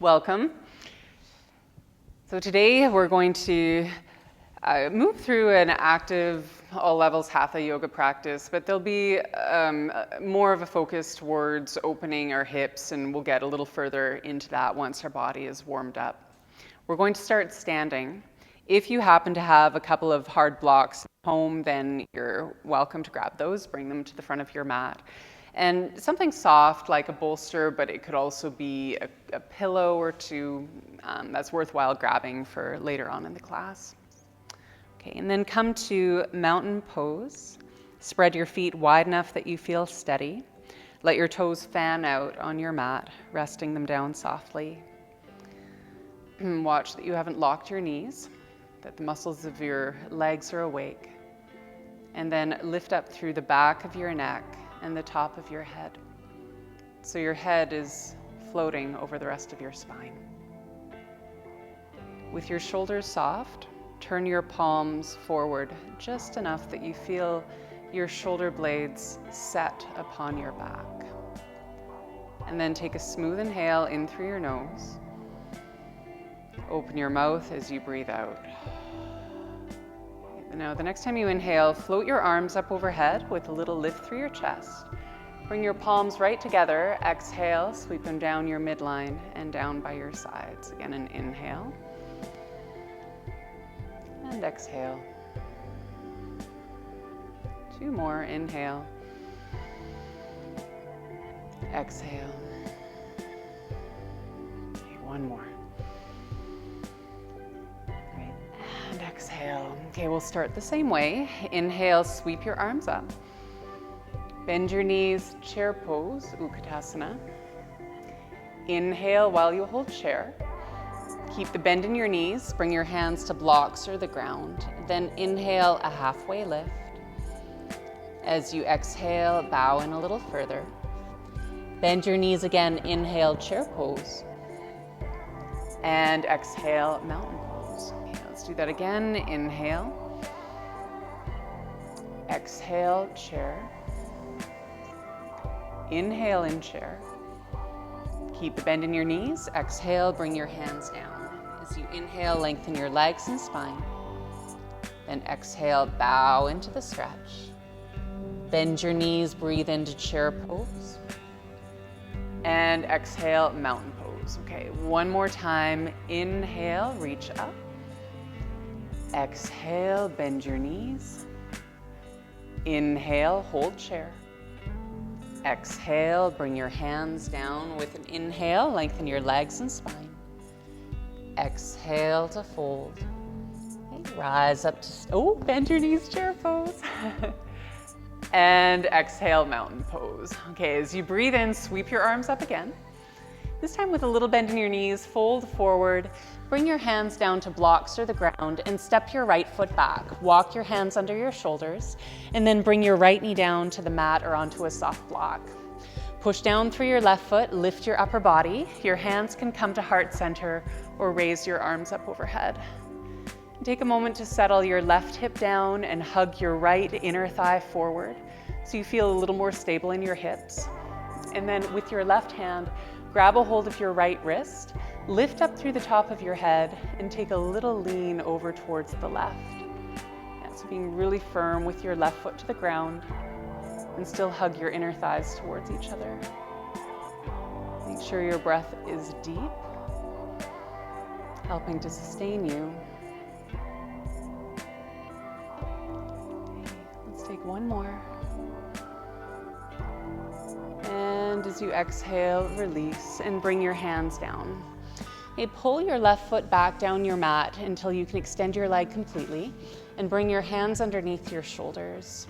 Welcome. So today we're going to move through an active, all levels Hatha yoga practice, but there'll be more of a focus towards opening our hips, and we'll get a little further into that once our body is warmed up. We're going to start standing. If you happen to have a couple of hard blocks at home, then you're welcome to grab those, bring them to the front of your mat. And something soft like a bolster, but it could also be a pillow or two that's worthwhile grabbing for later on in the class. Okay, and then come to mountain pose. Spread your feet wide enough that you feel steady. Let your toes fan out on your mat, resting them down softly. Watch that you haven't locked your knees, that the muscles of your legs are awake. And then lift up through the back of your neck and the top of your head. So your head is floating over the rest of your spine. With your shoulders soft, turn your palms forward just enough that you feel your shoulder blades set upon your back. And then take a smooth inhale in through your nose. Open your mouth as you breathe out. Now, the next time you inhale, float your arms up overhead with a little lift through your chest. Bring your palms right together. Exhale, sweep them down your midline and down by your sides. Again, an inhale. And exhale. Two more. Inhale. Exhale. Okay, one more. And exhale. Okay, we'll start the same way. Inhale, sweep your arms up. Bend your knees, chair pose, Utkatasana. Inhale while you hold chair. Keep the bend in your knees. Bring your hands to blocks or the ground. Then inhale, a halfway lift. As you exhale, bow in a little further. Bend your knees again. Inhale, chair pose. And exhale, mountain pose. Okay, let's do that again. Inhale. Exhale, chair. Inhale in chair. Keep the bend in your knees. Exhale, bring your hands down. As you inhale, lengthen your legs and spine. Then exhale, bow into the stretch. Bend your knees, breathe into chair pose. And exhale, mountain pose. Okay, one more time. Inhale, reach up. Exhale, bend your knees. Inhale, hold chair. Exhale, bring your hands down with an inhale, lengthen your legs and spine. Exhale to fold. Okay, rise up to, bend your knees, chair pose. And exhale, mountain pose. Okay, as you breathe in, sweep your arms up again. This time with a little bend in your knees, fold forward, bring your hands down to blocks or the ground and step your right foot back. Walk your hands under your shoulders and then bring your right knee down to the mat or onto a soft block. Push down through your left foot, lift your upper body. Your hands can come to heart center or raise your arms up overhead. Take a moment to settle your left hip down and hug your right inner thigh forward so you feel a little more stable in your hips. And then with your left hand, grab a hold of your right wrist, lift up through the top of your head, and take a little lean over towards the left. So being really firm with your left foot to the ground, and still hug your inner thighs towards each other. Make sure your breath is deep, helping to sustain you. Okay, let's take one more. And as you exhale, release and bring your hands down. Okay, pull your left foot back down your mat until you can extend your leg completely and bring your hands underneath your shoulders.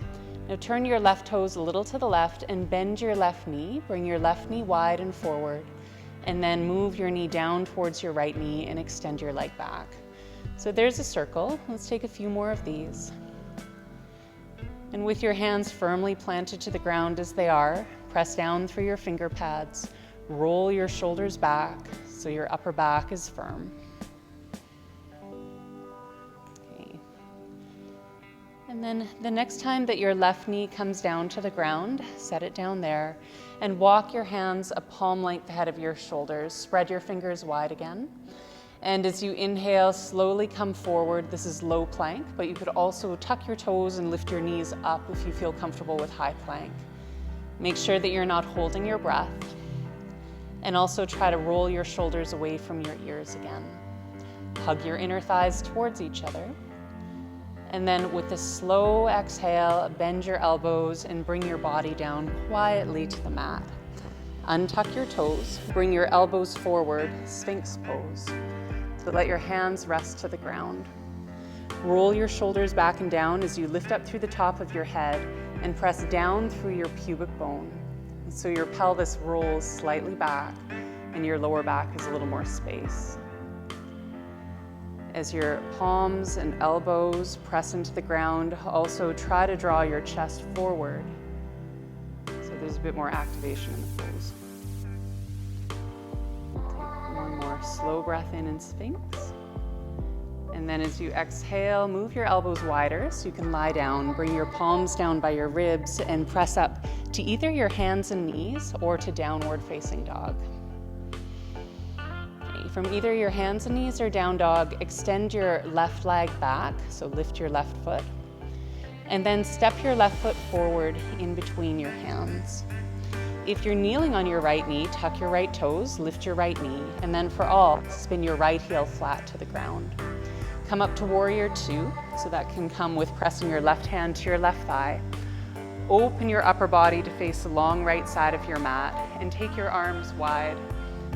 Now turn your left toes a little to the left and bend your left knee. Bring your left knee wide and forward and then move your knee down towards your right knee and extend your leg back. So there's a circle. Let's take a few more of these. And with your hands firmly planted to the ground as they are, press down through your finger pads. Roll your shoulders back so your upper back is firm. Okay. And then the next time that your left knee comes down to the ground, set it down there and walk your hands a palm length ahead of your shoulders. Spread your fingers wide again. And as you inhale, slowly come forward. This is low plank, but you could also tuck your toes and lift your knees up if you feel comfortable with high plank. Make sure that you're not holding your breath. And also try to roll your shoulders away from your ears again. Hug your inner thighs towards each other. And then with a slow exhale, bend your elbows and bring your body down quietly to the mat. Untuck your toes, bring your elbows forward, Sphinx pose. So let your hands rest to the ground. Roll your shoulders back and down as you lift up through the top of your head and press down through your pubic bone. So your pelvis rolls slightly back and your lower back has a little more space. As your palms and elbows press into the ground, also try to draw your chest forward. So there's a bit more activation in the pose. Take one more slow breath in Sphinx. And then as you exhale, move your elbows wider so you can lie down. Bring your palms down by your ribs and press up to either your hands and knees or to downward facing dog. From either your hands and knees or down dog, extend your left leg back, so lift your left foot. And then step your left foot forward in between your hands. If you're kneeling on your right knee, tuck your right toes, lift your right knee, and then for all, spin your right heel flat to the ground. Come up to warrior two, so that can come with pressing your left hand to your left thigh. Open your upper body to face the long right side of your mat and take your arms wide.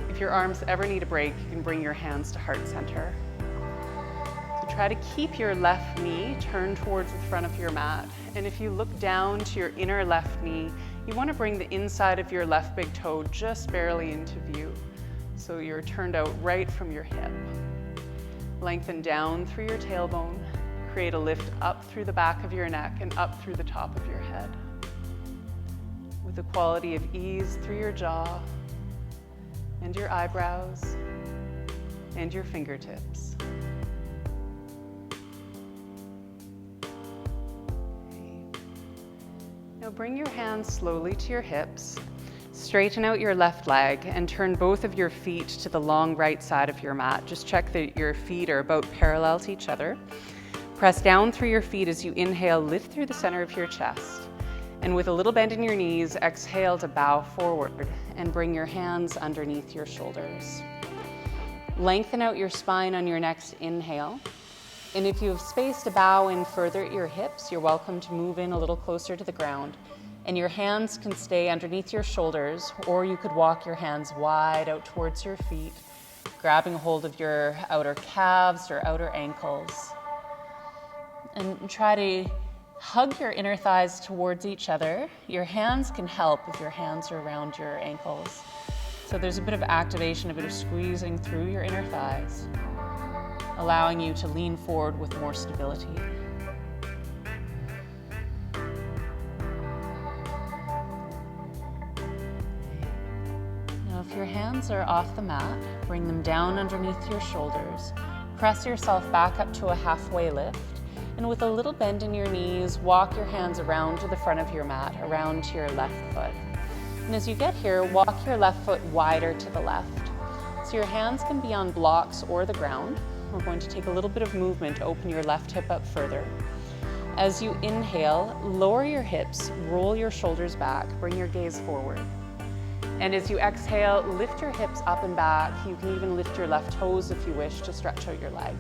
If your arms ever need a break, you can bring your hands to heart center. So try to keep your left knee turned towards the front of your mat. And if you look down to your inner left knee, you want to bring the inside of your left big toe just barely into view. So you're turned out right from your hip. Lengthen down through your tailbone. Create a lift up through the back of your neck and up through the top of your head. With a quality of ease through your jaw, and your eyebrows, and your fingertips. Okay. Now bring your hands slowly to your hips, straighten out your left leg, and turn both of your feet to the long right side of your mat. Just check that your feet are about parallel to each other. Press down through your feet as you inhale, lift through the center of your chest. And with a little bend in your knees, exhale to bow forward and bring your hands underneath your shoulders. Lengthen out your spine on your next inhale. And if you have space to bow in further at your hips, you're welcome to move in a little closer to the ground. And your hands can stay underneath your shoulders, or you could walk your hands wide out towards your feet, grabbing a hold of your outer calves or outer ankles. And try to hug your inner thighs towards each other. Your hands can help if your hands are around your ankles. So there's a bit of activation, a bit of squeezing through your inner thighs, allowing you to lean forward with more stability. Now if your hands are off the mat, bring them down underneath your shoulders. Press yourself back up to a halfway lift. And with a little bend in your knees, walk your hands around to the front of your mat, around to your left foot. And as you get here, walk your left foot wider to the left. So your hands can be on blocks or the ground. We're going to take a little bit of movement to open your left hip up further. As you inhale, lower your hips, roll your shoulders back, bring your gaze forward. And as you exhale, lift your hips up and back. You can even lift your left toes if you wish to stretch out your leg.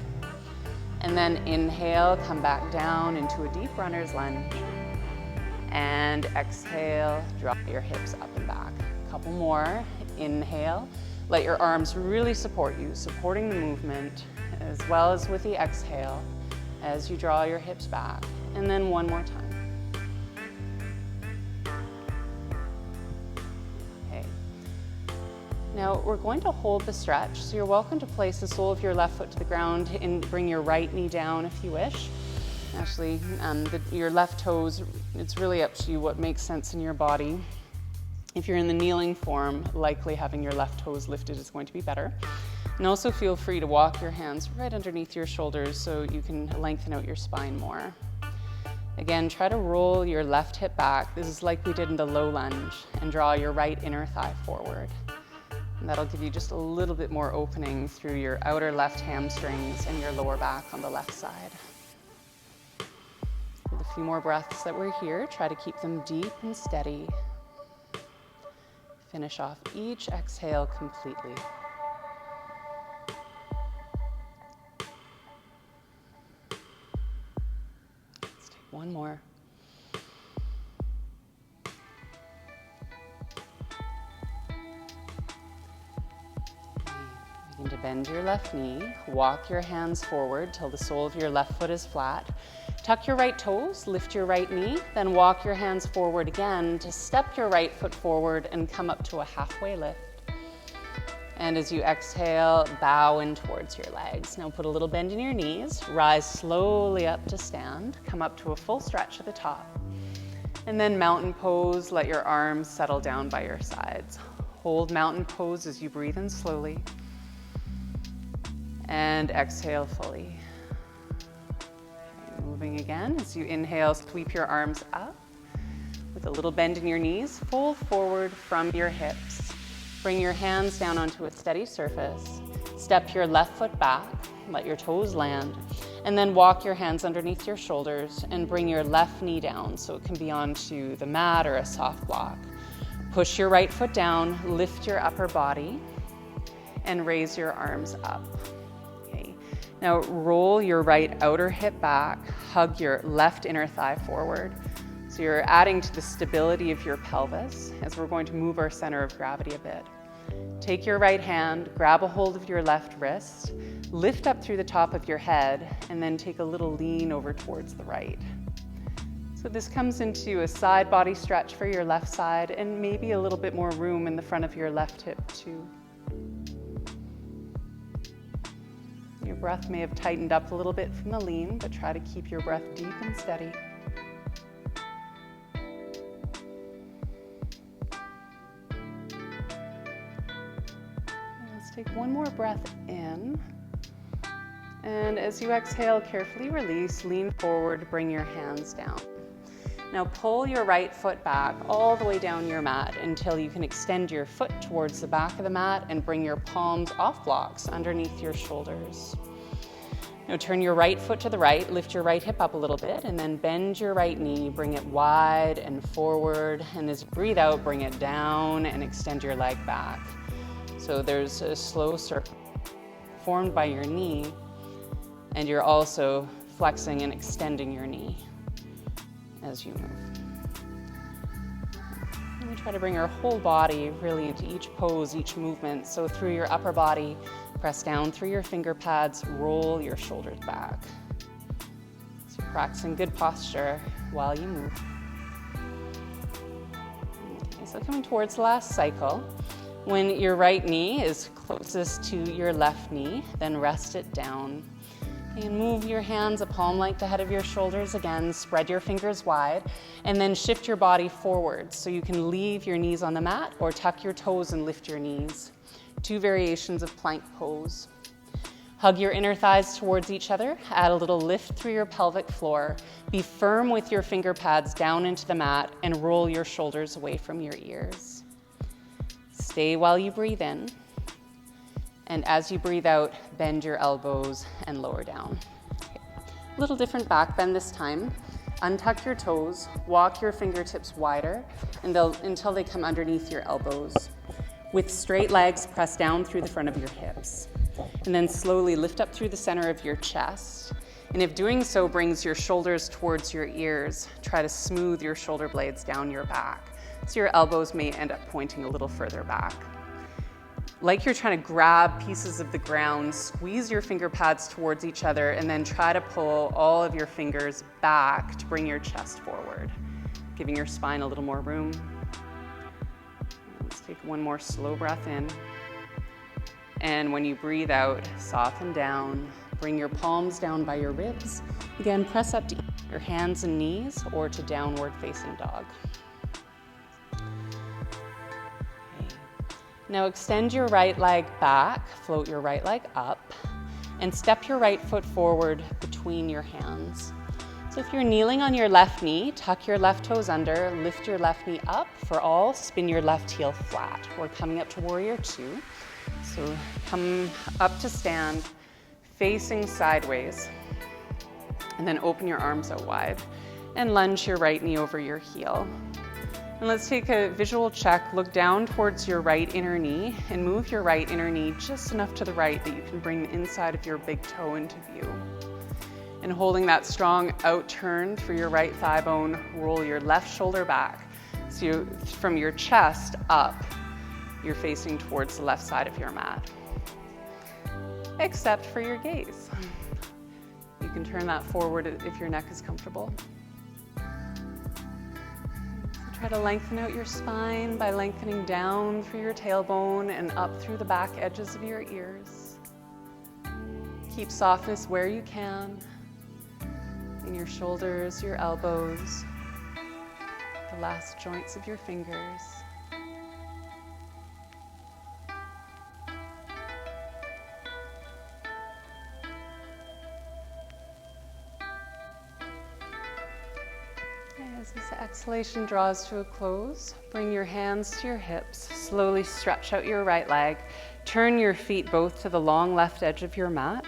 And then inhale, come back down into a deep runner's lunge. And exhale, drop your hips up and back. A couple more. Inhale, let your arms really support you, supporting the movement, as well as with the exhale as you draw your hips back. And then one more time. Now we're going to hold the stretch, so you're welcome to place the sole of your left foot to the ground and bring your right knee down if you wish. Actually, your left toes, it's really up to you what makes sense in your body. If you're in the kneeling form, likely having your left toes lifted is going to be better. And also feel free to walk your hands right underneath your shoulders so you can lengthen out your spine more. Again, try to roll your left hip back. This is like we did in the low lunge, and draw your right inner thigh forward. And that'll give you just a little bit more opening through your outer left hamstrings and your lower back on the left side. With a few more breaths that we're here, try to keep them deep and steady. Finish off each exhale completely. Let's take one more. Begin to bend your left knee, walk your hands forward till the sole of your left foot is flat. Tuck your right toes, lift your right knee, then walk your hands forward again to step your right foot forward and come up to a halfway lift. And as you exhale, bow in towards your legs. Now put a little bend in your knees, rise slowly up to stand, come up to a full stretch at the top. And then mountain pose, let your arms settle down by your sides. Hold mountain pose as you breathe in slowly. And exhale fully. Moving again, as you inhale, sweep your arms up with a little bend in your knees, fold forward from your hips. Bring your hands down onto a steady surface. Step your left foot back, let your toes land, and then walk your hands underneath your shoulders and bring your left knee down so it can be onto the mat or a soft block. Push your right foot down, lift your upper body, and raise your arms up. Now roll your right outer hip back, hug your left inner thigh forward. So you're adding to the stability of your pelvis as we're going to move our center of gravity a bit. Take your right hand, grab a hold of your left wrist, lift up through the top of your head, and then take a little lean over towards the right. So this comes into a side body stretch for your left side and maybe a little bit more room in the front of your left hip too. Your breath may have tightened up a little bit from the lean, but try to keep your breath deep and steady. Let's take one more breath in. And as you exhale, carefully release, lean forward, bring your hands down. Now pull your right foot back all the way down your mat until you can extend your foot towards the back of the mat and bring your palms off blocks underneath your shoulders. Now turn your right foot to the right, lift your right hip up a little bit, and then bend your right knee, bring it wide and forward, and as you breathe out, bring it down and extend your leg back. So there's a slow circle formed by your knee, and you're also flexing and extending your knee as you move. And we try to bring our whole body really into each pose, each movement. So through your upper body, press down through your finger pads, roll your shoulders back. So you're practicing good posture while you move. Okay, so coming towards the last cycle, when your right knee is closest to your left knee, then rest it down. And move your hands a palm length ahead of your shoulders again, spread your fingers wide, and then shift your body forward so you can leave your knees on the mat or tuck your toes and lift your knees. 2 variations of plank pose. Hug your inner thighs towards each other, add a little lift through your pelvic floor, be firm with your finger pads down into the mat, and roll your shoulders away from your ears. Stay while you breathe in. And as you breathe out, bend your elbows and lower down. Okay. A little different back bend this time. Untuck your toes, walk your fingertips wider until they come underneath your elbows. With straight legs, press down through the front of your hips. And then slowly lift up through the center of your chest. And if doing so brings your shoulders towards your ears, try to smooth your shoulder blades down your back, so your elbows may end up pointing a little further back. Like you're trying to grab pieces of the ground, squeeze your finger pads towards each other, and then try to pull all of your fingers back to bring your chest forward, giving your spine a little more room. Let's take one more slow breath in. And when you breathe out, soften down, bring your palms down by your ribs. Again, press up to your hands and knees or to downward facing dog. Now extend your right leg back, float your right leg up, and step your right foot forward between your hands. So if you're kneeling on your left knee, tuck your left toes under, lift your left knee up. For all, spin your left heel flat. We're coming up to warrior two. So come up to stand, facing sideways, and then open your arms out wide and lunge your right knee over your heel. And let's take a visual check. Look down towards your right inner knee and move your right inner knee just enough to the right that you can bring the inside of your big toe into view. And holding that strong out turn through your right thigh bone, roll your left shoulder back. So from your chest up, you're facing towards the left side of your mat. Except for your gaze. You can turn that forward if your neck is comfortable. Try to lengthen out your spine by lengthening down through your tailbone and up through the back edges of your ears. Keep softness where you can, in your shoulders, your elbows, the last joints of your fingers. As this exhalation draws to a close, bring your hands to your hips. Slowly stretch out your right leg. Turn your feet both to the long left edge of your mat.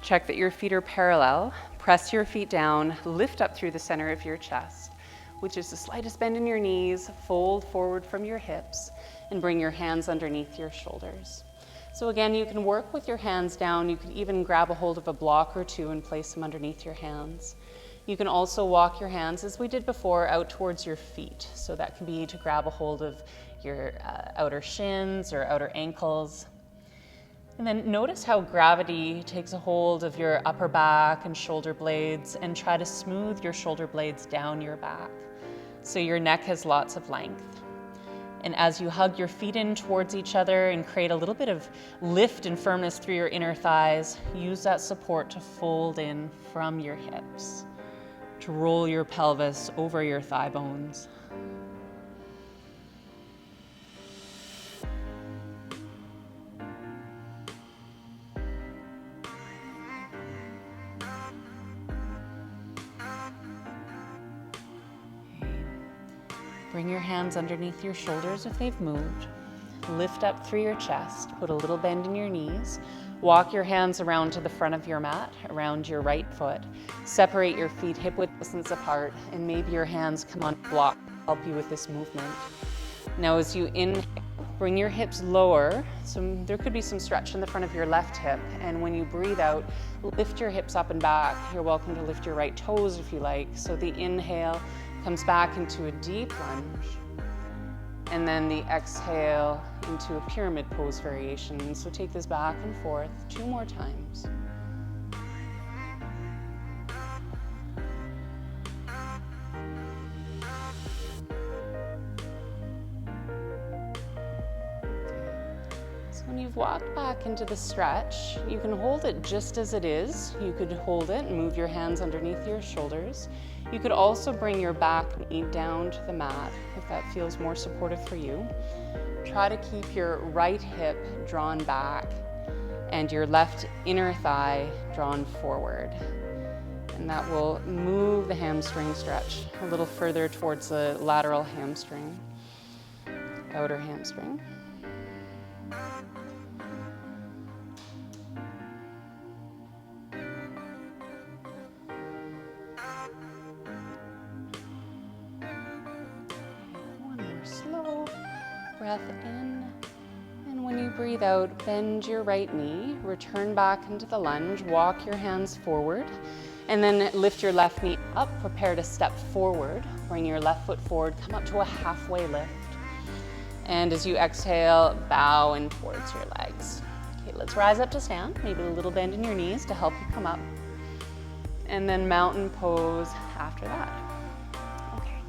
Check that your feet are parallel. Press your feet down. Lift up through the center of your chest, which is the slightest bend in your knees. Fold forward from your hips and bring your hands underneath your shoulders. So again, you can work with your hands down. You can even grab a hold of a block or two and place them underneath your hands. You can also walk your hands, as we did before, out towards your feet. So that can be to grab a hold of your outer shins or outer ankles. And then notice how gravity takes a hold of your upper back and shoulder blades, and try to smooth your shoulder blades down your back so your neck has lots of length. And as you hug your feet in towards each other and create a little bit of lift and firmness through your inner thighs, use that support to fold in from your hips, to roll your pelvis over your thigh bones. Bring your hands underneath your shoulders if they've moved. Lift up through your chest, put a little bend in your knees. Walk your hands around to the front of your mat, around your right foot. Separate your feet hip-width distance apart, and maybe your hands come on block to help you with this movement. Now as you inhale, bring your hips lower. So there could be some stretch in the front of your left hip, and when you breathe out, lift your hips up and back. You're welcome to lift your right toes if you like. So the inhale comes back into a deep lunge, and then the exhale into a pyramid pose variation. So take this back and forth 2 more times. So when you've walked back into the stretch, you can hold it just as it is. You could hold it and move your hands underneath your shoulders. You could also bring your back knee down to the mat if that feels more supportive for you. Try to keep your right hip drawn back and your left inner thigh drawn forward. And that will move the hamstring stretch a little further towards the lateral hamstring, outer hamstring. Breath in, and when you breathe out, bend your right knee, return back into the lunge, walk your hands forward, and then lift your left knee up, prepare to step forward, bring your left foot forward, come up to a halfway lift. And as you exhale, bow in towards your legs. Okay, let's rise up to stand, maybe a little bend in your knees to help you come up. And then mountain pose after that. Okay,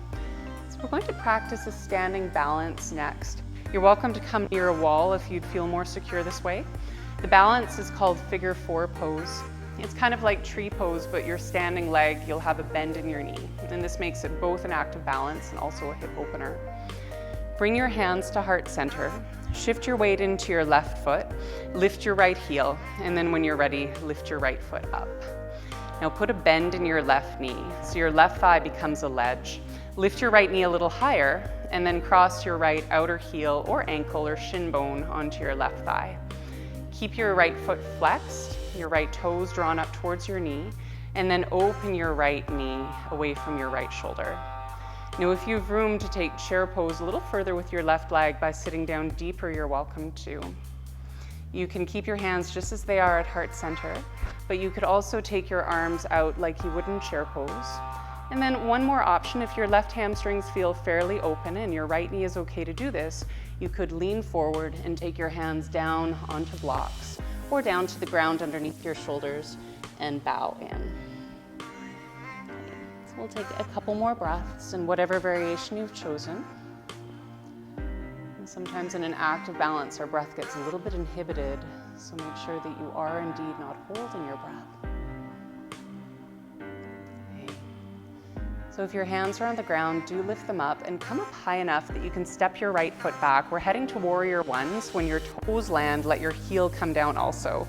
so we're going to practice a standing balance next. You're welcome to come near a wall if you'd feel more secure this way. The balance is called figure 4 pose. It's kind of like tree pose, but your standing leg, you'll have a bend in your knee. And this makes it both an act of balance and also a hip opener. Bring your hands to heart center. Shift your weight into your left foot. Lift your right heel. And then when you're ready, lift your right foot up. Now put a bend in your left knee, so your left thigh becomes a ledge. Lift your right knee a little higher, and then cross your right outer heel or ankle or shin bone onto your left thigh. Keep your right foot flexed, your right toes drawn up towards your knee, and then open your right knee away from your right shoulder. Now, if you have room to take chair pose a little further with your left leg by sitting down deeper, you're welcome to. You can keep your hands just as they are at heart center, but you could also take your arms out like you would in chair pose. And then one more option, if your left hamstrings feel fairly open and your right knee is okay to do this, you could lean forward and take your hands down onto blocks or down to the ground underneath your shoulders and bow in. So we'll take a couple more breaths in whatever variation you've chosen. And sometimes in an active balance, our breath gets a little bit inhibited, so make sure that you are indeed not holding your breath. So if your hands are on the ground, do lift them up and come up high enough that you can step your right foot back. We're heading to warrior ones. When your toes land, let your heel come down also.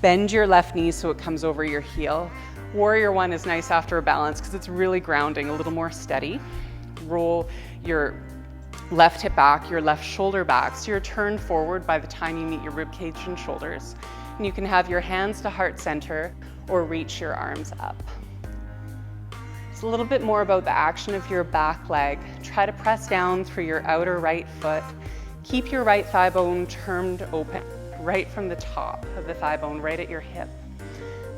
Bend your left knee so it comes over your heel. Warrior one is nice after a balance because it's really grounding, a little more steady. Roll your left hip back, your left shoulder back, so you're turned forward by the time you meet your rib cage and shoulders. And you can have your hands to heart center or reach your arms up. A little bit more about the action of your back leg. Try to press down through your outer right foot. Keep your right thigh bone turned open, right from the top of the thigh bone, right at your hip.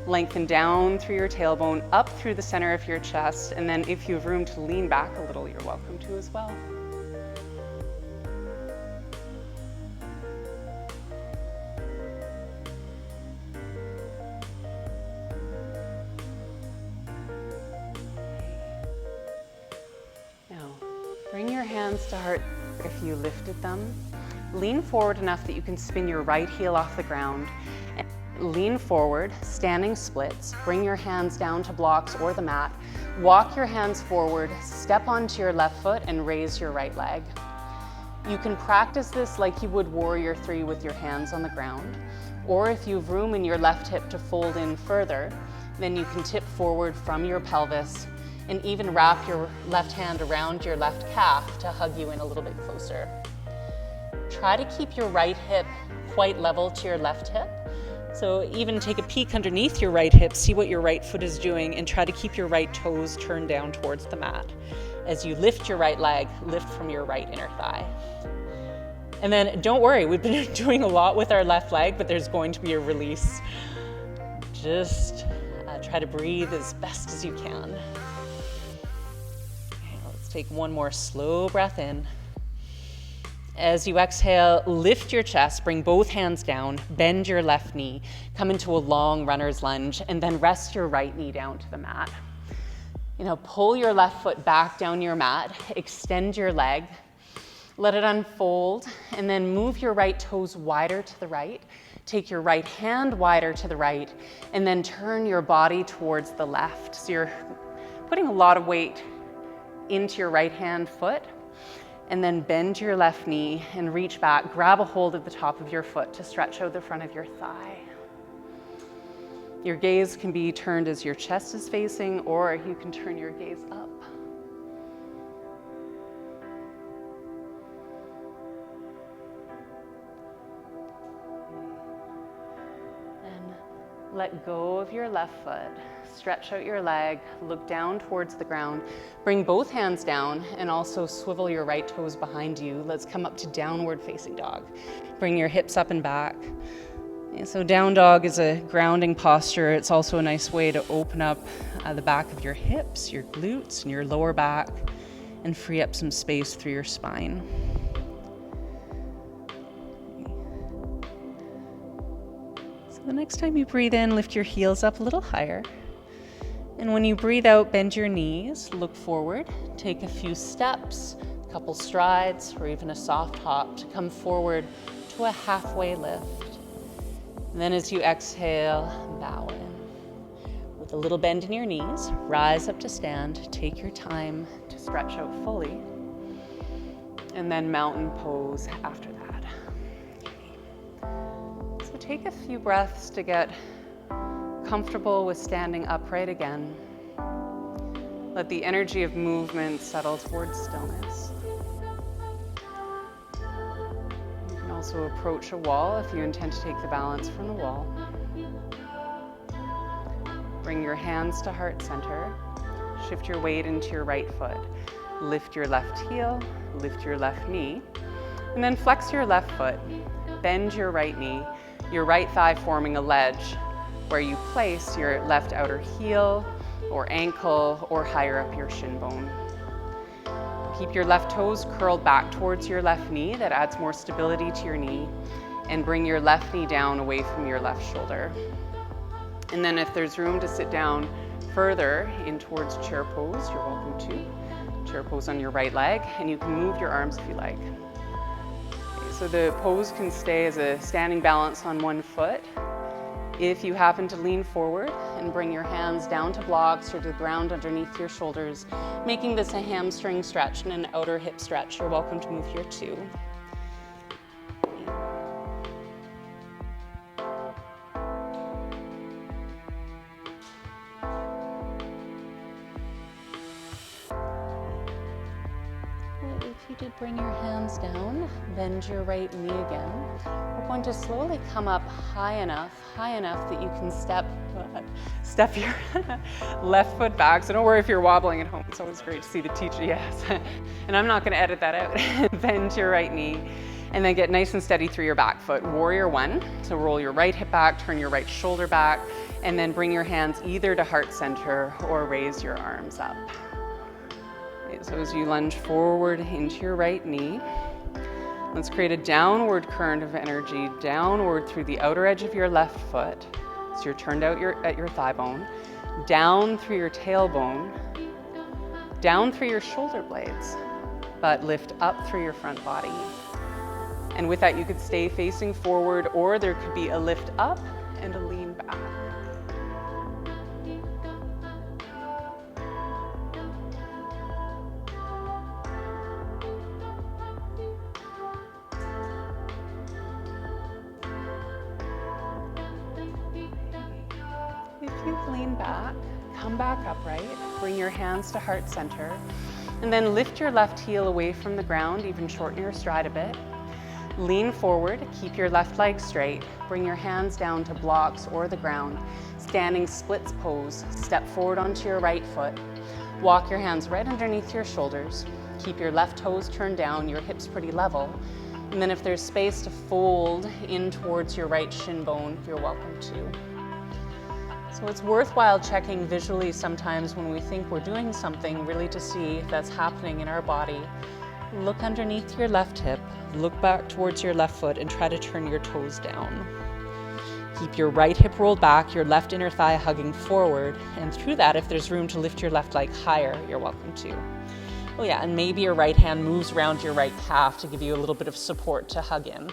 Lengthen down through your tailbone, up through the center of your chest, and then if you have room to lean back a little, you're welcome to as well. Bring your hands to heart if you lifted them. Lean forward enough that you can spin your right heel off the ground. And lean forward, standing splits. Bring your hands down to blocks or the mat. Walk your hands forward, step onto your left foot and raise your right leg. You can practice this like you would warrior three with your hands on the ground. Or if you have room in your left hip to fold in further, then you can tip forward from your pelvis and even wrap your left hand around your left calf to hug you in a little bit closer. Try to keep your right hip quite level to your left hip. So even take a peek underneath your right hip, see what your right foot is doing, and try to keep your right toes turned down towards the mat. As you lift your right leg, lift from your right inner thigh. And then don't worry, we've been doing a lot with our left leg, but there's going to be a release. Just try to breathe as best as you can. Take one more slow breath in. As you exhale, lift your chest, bring both hands down, bend your left knee, come into a long runner's lunge, and then rest your right knee down to the mat. Pull your left foot back down your mat, extend your leg, let it unfold, and then move your right toes wider to the right. Take your right hand wider to the right, and then turn your body towards the left. So you're putting a lot of weight into your right hand foot, and then bend your left knee and reach back. Grab a hold of the top of your foot to stretch out the front of your thigh. Your gaze can be turned as your chest is facing, or you can turn your gaze up. And let go of your left foot. Stretch out your leg, look down towards the ground. Bring both hands down and also swivel your right toes behind you. Let's come up to downward facing dog. Bring your hips up and back. And so down dog is a grounding posture. It's also a nice way to open up the back of your hips, your glutes, and your lower back, and free up some space through your spine. So the next time you breathe in, lift your heels up a little higher. And when you breathe out, bend your knees, look forward, take a few steps, a couple strides, or even a soft hop to come forward to a halfway lift. And then as you exhale, bow in. With a little bend in your knees, rise up to stand, take your time to stretch out fully, and then mountain pose after that. So take a few breaths to get comfortable with standing upright again, let the energy of movement settle towards stillness. You can also approach a wall if you intend to take the balance from the wall. Bring your hands to heart center. Shift your weight into your right foot. Lift your left heel, lift your left knee, and then flex your left foot. Bend your right knee, your right thigh forming a ledge where you place your left outer heel or ankle or higher up your shin bone. Keep your left toes curled back towards your left knee. That adds more stability to your knee. And bring your left knee down away from your left shoulder. And then if there's room to sit down further in towards chair pose, you're welcome to. Chair pose on your right leg, and you can move your arms if you like. Okay, so the pose can stay as a standing balance on one foot. If you happen to lean forward and bring your hands down to blocks or to the ground underneath your shoulders, making this a hamstring stretch and an outer hip stretch, you're welcome to move here too. If you did bring your hands down, bend your right knee again. We're going to slowly come up high enough that you can step your left foot back. So don't worry if you're wobbling at home. It's always great to see the teacher, yes. And I'm not going to edit that out. Bend your right knee and then get nice and steady through your back foot. Warrior one. So roll your right hip back, turn your right shoulder back, and then bring your hands either to heart center or raise your arms up. So as you lunge forward into your right knee, let's create a downward current of energy downward through the outer edge of your left foot. So you're turned out at your thigh bone, down through your tailbone, down through your shoulder blades, but lift up through your front body. And with that, you could stay facing forward, or there could be a lift up and a lean back. Lean back, come back upright, bring your hands to heart center, and then lift your left heel away from the ground, even shorten your stride a bit. Lean forward, keep your left leg straight, bring your hands down to blocks or the ground, standing splits pose, step forward onto your right foot, walk your hands right underneath your shoulders, keep your left toes turned down, your hips pretty level, and then if there's space to fold in towards your right shin bone, you're welcome to. So it's worthwhile checking visually sometimes when we think we're doing something, really to see if that's happening in our body. Look underneath your left hip, look back towards your left foot, and try to turn your toes down. Keep your right hip rolled back, your left inner thigh hugging forward, and through that, if there's room to lift your left leg higher, you're welcome to. Oh yeah, and maybe your right hand moves around your right calf to give you a little bit of support to hug in.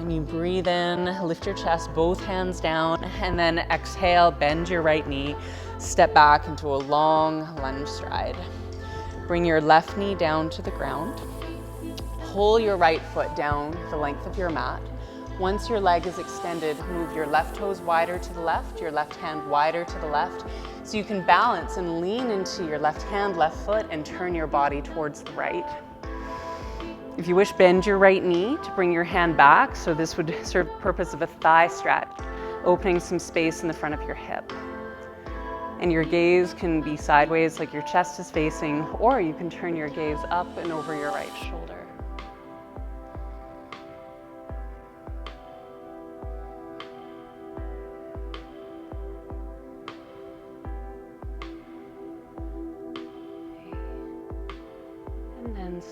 You breathe in, lift your chest, both hands down, and then exhale, bend your right knee, step back into a long lunge stride. Bring your left knee down to the ground. Pull your right foot down the length of your mat. Once your leg is extended, move your left toes wider to the left, your left hand wider to the left, so you can balance and lean into your left hand, left foot, and turn your body towards the right. If you wish, bend your right knee to bring your hand back. So this would serve the purpose of a thigh stretch, opening some space in the front of your hip. And your gaze can be sideways like your chest is facing, or you can turn your gaze up and over your right shoulder.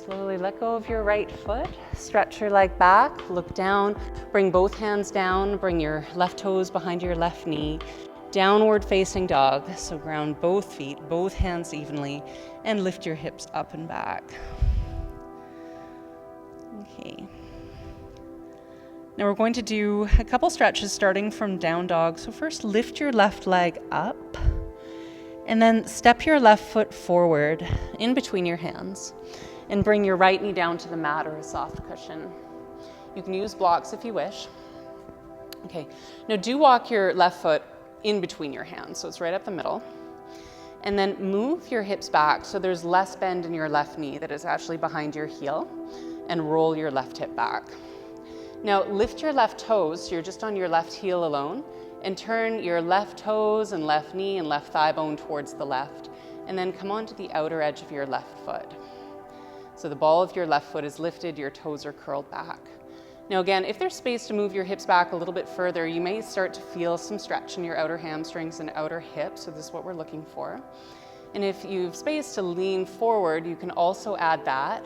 Slowly let go of your right foot, stretch your leg back, look down, bring both hands down, bring your left toes behind your left knee, downward facing dog, so ground both feet, both hands evenly, and lift your hips up and back. Okay. Now we're going to do a couple stretches starting from down dog. So first lift your left leg up, And then step your left foot forward in between your hands and bring your right knee down to the mat or a soft cushion. You can use blocks if you wish. Okay, now do walk your left foot in between your hands, so it's right up the middle. And then move your hips back so there's less bend in your left knee that is actually behind your heel, and roll your left hip back. Now lift your left toes, so you're just on your left heel alone, and turn your left toes and left knee and left thigh bone towards the left, and then come onto the outer edge of your left foot. So the ball of your left foot is lifted, your toes are curled back. Now again, if there's space to move your hips back a little bit further, you may start to feel some stretch in your outer hamstrings and outer hips, so this is what we're looking for. And if you have space to lean forward, you can also add that.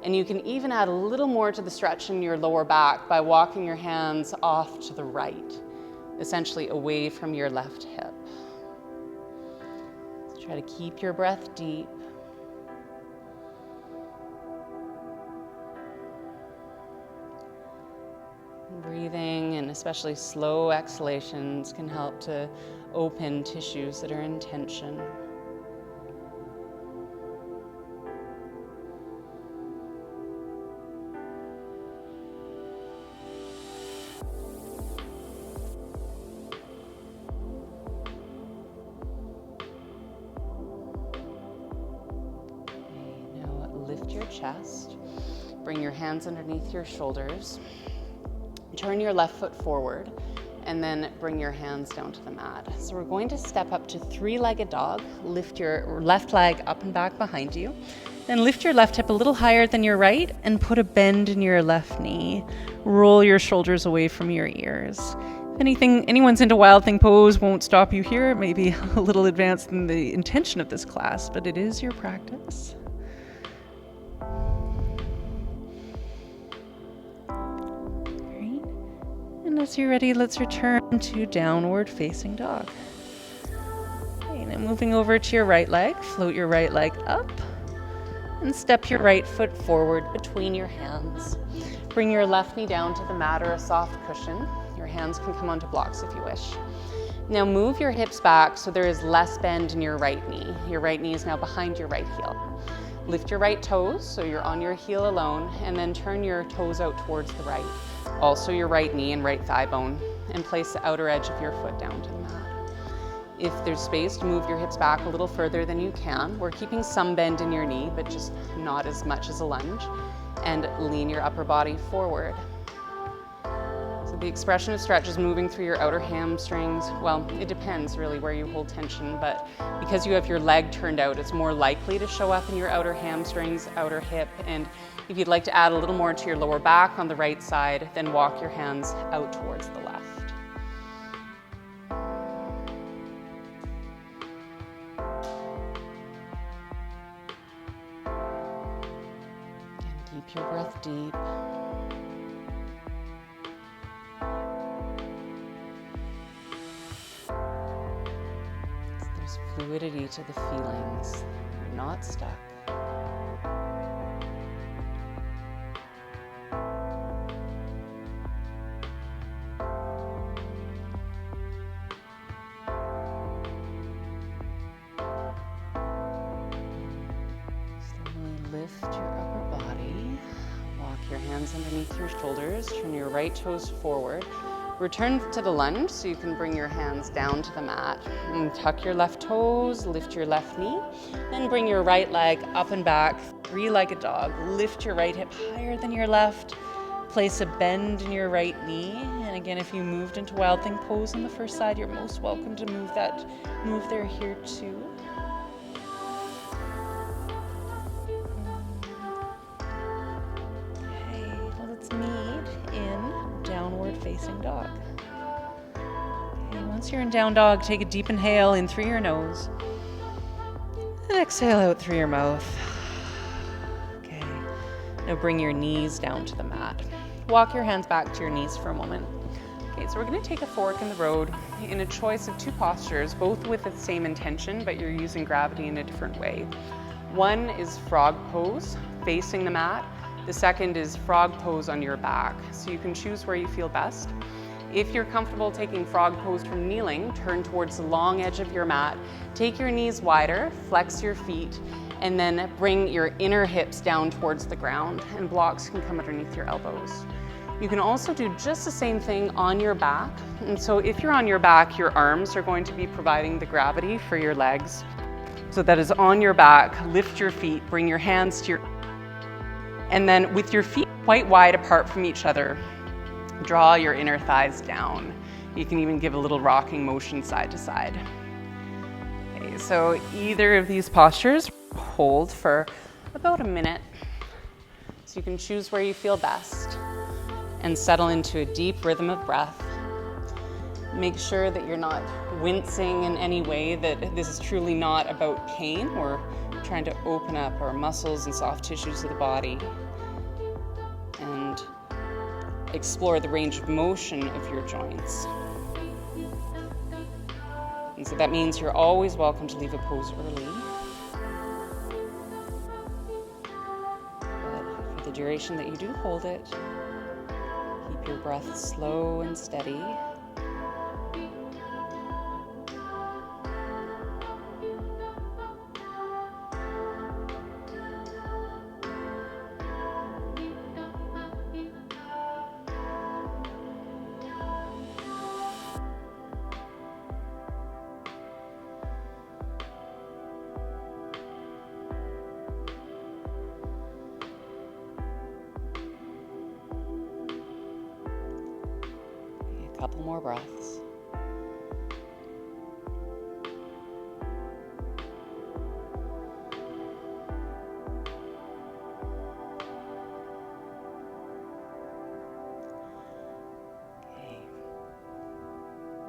And you can even add a little more to the stretch in your lower back by walking your hands off to the right, essentially away from your left hip. So try to keep your breath deep. Breathing and especially slow exhalations can help to open tissues that are in tension. Okay, now lift your chest. Bring your hands underneath your shoulders. Turn your left foot forward and then bring your hands down to the mat. So we're going to step up to three-legged dog. Lift your left leg up and back behind you. Then lift your left hip a little higher than your right and put a bend in your left knee. Roll your shoulders away from your ears. If anyone's into Wild Thing pose, won't stop you here. It may be a little advanced than the intention of this class, but it is your practice. And as you're ready, let's return to downward facing dog. Okay, now moving over to your right leg, float your right leg up and step your right foot forward between your hands. Bring your left knee down to the mat or a soft cushion. Your hands can come onto blocks if you wish. Now move your hips back so there is less bend in your right knee. Your right knee is now behind your right heel. Lift your right toes so you're on your heel alone, and then turn your toes out towards the right. Also your right knee and right thigh bone, and place the outer edge of your foot down to the mat. If there's space to move your hips back a little further than you can, we're keeping some bend in your knee, but just not as much as a lunge, and lean your upper body forward. So the expression of stretch is moving through your outer hamstrings. Well, it depends really where you hold tension, but because you have your leg turned out, it's more likely to show up in your outer hamstrings, outer hip, and if you'd like to add a little more to your lower back on the right side, then walk your hands out towards the left. And keep your breath deep. There's fluidity to the feelings. You're not stuck. Lift your upper body, walk your hands underneath your shoulders, turn your right toes forward, return to the lunge so you can bring your hands down to the mat, and tuck your left toes, lift your left knee, then bring your right leg up and back, three-legged dog. Lift your right hip higher than your left, place a bend in your right knee, and again, if you moved into Wild Thing pose on the first side, you're most welcome to move there here too. Meet in downward facing dog. Okay, once you're in down dog, take a deep inhale in through your nose and exhale out through your mouth. Okay, now bring your knees down to the mat. Walk your hands back to your knees for a moment. Okay, so we're going to take a fork in the road in a choice of two postures, both with the same intention, but you're using gravity in a different way. One is frog pose, facing the mat. The second is frog pose on your back, so you can choose where you feel best. If you're comfortable taking frog pose from kneeling, turn towards the long edge of your mat. Take your knees wider, flex your feet, and then bring your inner hips down towards the ground, and blocks can come underneath your elbows. You can also do just the same thing on your back. And so if you're on your back, your arms are going to be providing the gravity for your legs. So that is on your back, lift your feet, bring your hands to your, and then with your feet quite wide apart from each other, draw your inner thighs down. You can even give a little rocking motion side to side. Okay, so either of these postures, hold for about a minute. So you can choose where you feel best and settle into a deep rhythm of breath. Make sure that you're not wincing in any way, that this is truly not about pain. We're trying to open up our muscles and soft tissues of the body and explore the range of motion of your joints. And so that means you're always welcome to leave a pose early. But for the duration that you do hold it, keep your breath slow and steady. Couple more breaths. Okay.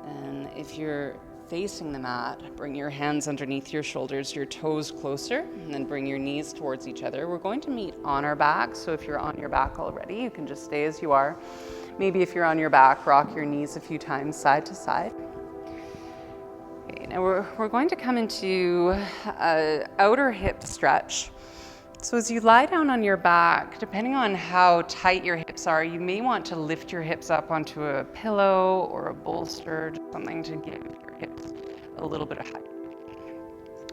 And if you're facing the mat, bring your hands underneath your shoulders, your toes closer, and then bring your knees towards each other. We're going to meet on our back, so if you're on your back already, you can just stay as you are. Maybe if you're on your back, rock your knees a few times side to side. Okay, now we're going to come into an outer hip stretch. So as you lie down on your back, depending on how tight your hips are, you may want to lift your hips up onto a pillow or a bolster, just something to give your hips a little bit of height.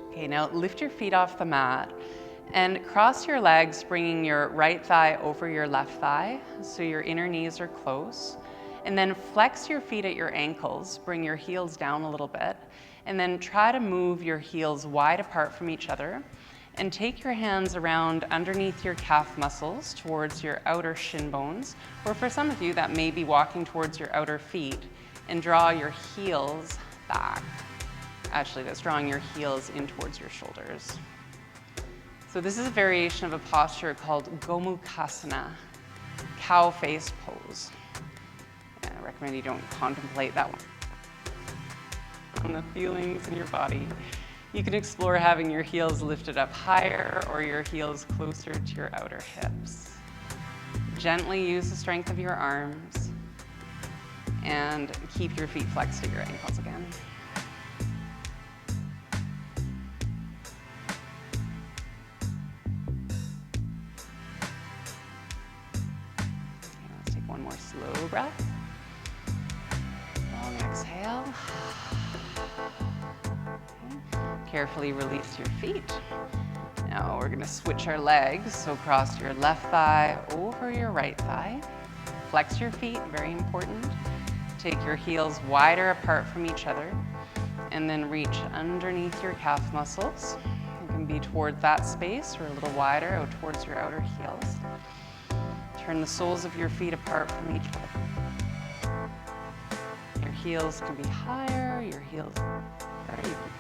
Okay, now lift your feet off the mat and cross your legs, bringing your right thigh over your left thigh, so your inner knees are close. And then flex your feet at your ankles, bring your heels down a little bit, and then try to move your heels wide apart from each other. And take your hands around underneath your calf muscles towards your outer shin bones, or for some of you that may be walking towards your outer feet, and draw your heels back. Actually, that's drawing your heels in towards your shoulders. So this is a variation of a posture called Gomukhasana, cow face pose. And I recommend you don't contemplate that one on the feelings in your body. You can explore having your heels lifted up higher or your heels closer to your outer hips. Gently use the strength of your arms and keep your feet flexed at your ankles again. One more slow breath. Long exhale. Okay. Carefully release your feet. Now we're going to switch our legs. So cross your left thigh over your right thigh. Flex your feet, very important. Take your heels wider apart from each other. And then reach underneath your calf muscles. You can be towards that space or a little wider out towards your outer heels. Turn the soles of your feet apart from each other. Your heels can be higher, your heels are even.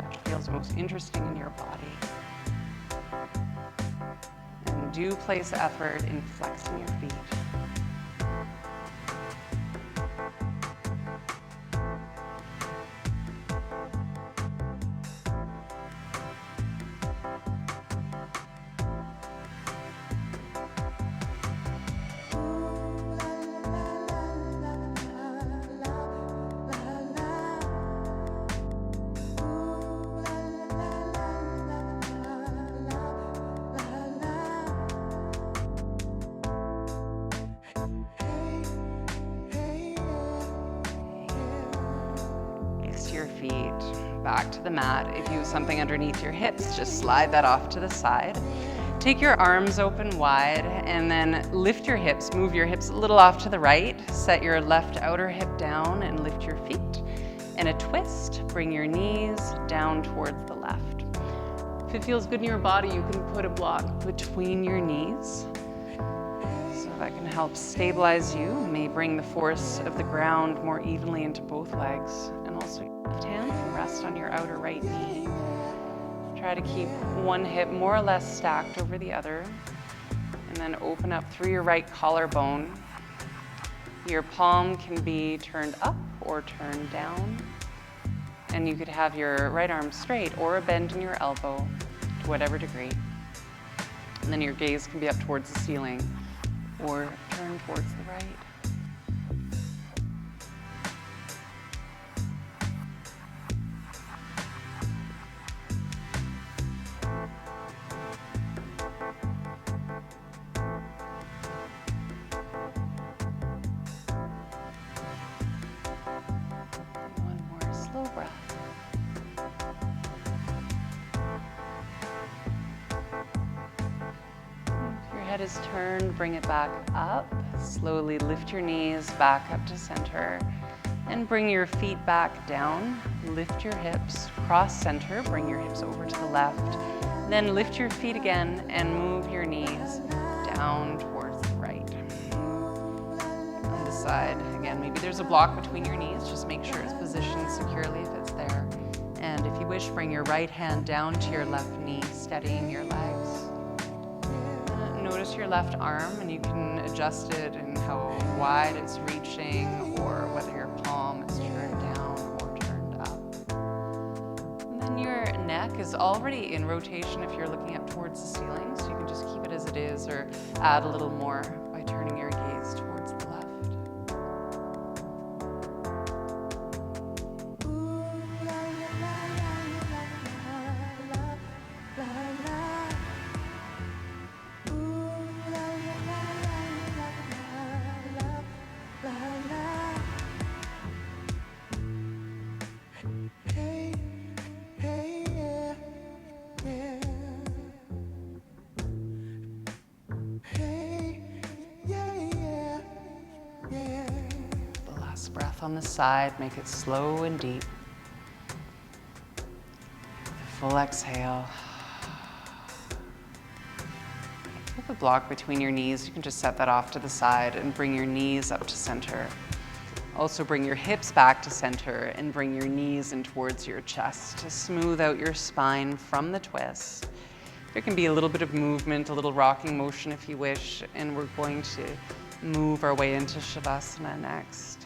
What feels most interesting in your body. And do place effort in flexing your feet. feet back to the mat. If you have something underneath your hips, just slide that off to the side. Take your arms open wide and then lift your hips. Move your hips a little off to the right. Set your left outer hip down and lift your feet. And a twist, bring your knees down towards the left. If it feels good in your body, you can put a block between your knees. So that can help stabilize you. May bring the force of the ground more evenly into both legs. And also your left hand can rest on your outer right knee. Try to keep one hip more or less stacked over the other. And then open up through your right collarbone. Your palm can be turned up or turned down. And you could have your right arm straight or a bend in your elbow to whatever degree. And then your gaze can be up towards the ceiling or turn towards the right. Slow breath. If your head is turned, bring it back up. Slowly lift your knees back up to center and bring your feet back down. Lift your hips, cross center, bring your hips over to the left. Then lift your feet again and move your knees down towards the right. On the side, again, maybe there's a block between your knees. Just make sure it's positioned securely if it's there. And if you wish, bring your right hand down to your left knee, steadying your legs. Notice your left arm, and you can adjust it in how wide it's reaching or whether your palm is turned down or turned up. And then your neck is already in rotation if you're looking up towards the ceiling, so you can just keep it as it is or add a little more by turning your gaze towards the left. Breath on the side, make it slow and deep. Full exhale. If you have a block between your knees, you can just set that off to the side and bring your knees up to center. Also bring your hips back to center and bring your knees in towards your chest to smooth out your spine from the twist. There can be a little bit of movement, a little rocking motion if you wish, and we're going to move our way into Shavasana next.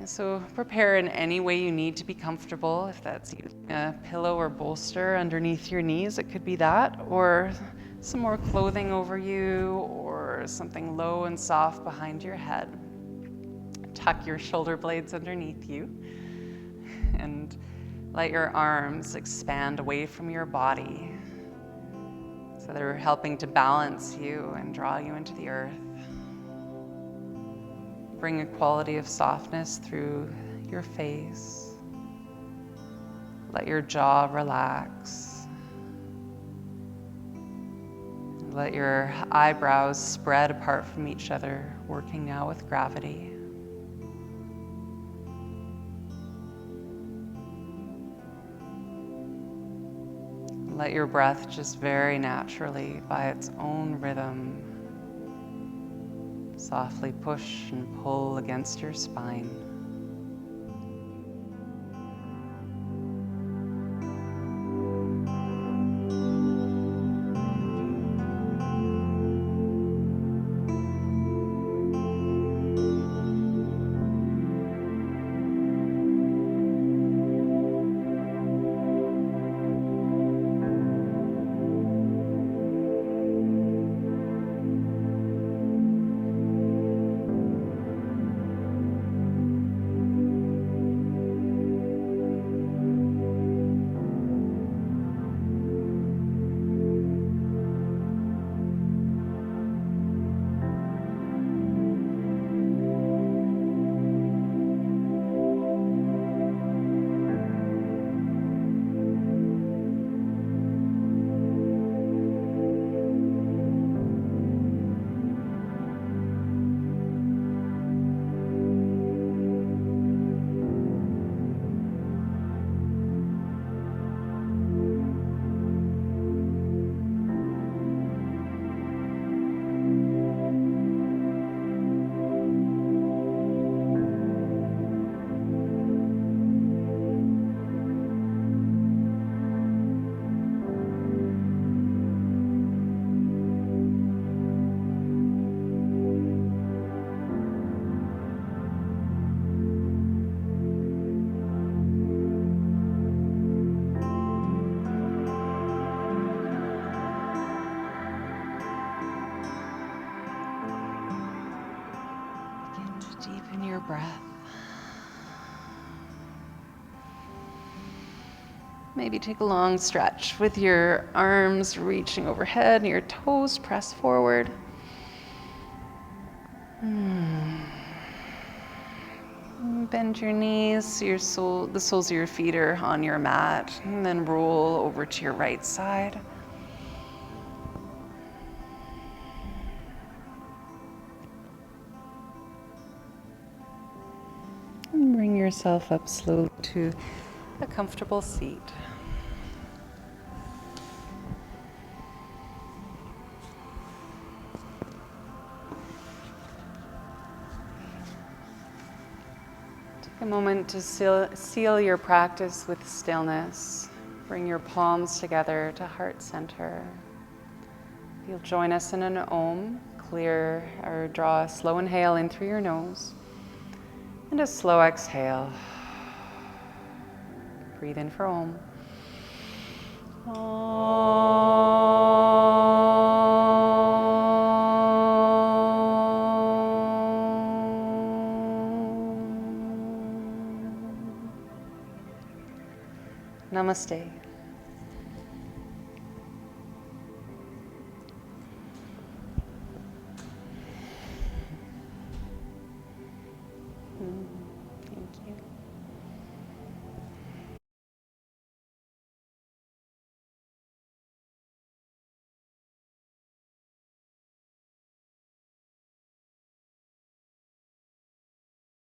So prepare in any way you need to be comfortable. If that's using a pillow or bolster underneath your knees, it could be that, or some more clothing over you, or something low and soft behind your head. Tuck your shoulder blades underneath you and let your arms expand away from your body. So they're helping to balance you and draw you into the earth. Bring a quality of softness through your face. Let your jaw relax. Let your eyebrows spread apart from each other, working now with gravity. Let your breath just very naturally, by its own rhythm, softly push and pull against your spine. your breath. Maybe take a long stretch with your arms reaching overhead and your toes press forward. Bend your knees, the soles of your feet are on your mat, and then roll over to your right side. And bring yourself up slowly to a comfortable seat. Take a moment to seal your practice with stillness. Bring your palms together to heart center. You'll join us in an Om. Clear or draw a slow inhale in through your nose and a slow exhale. Breathe in for Om. Namaste.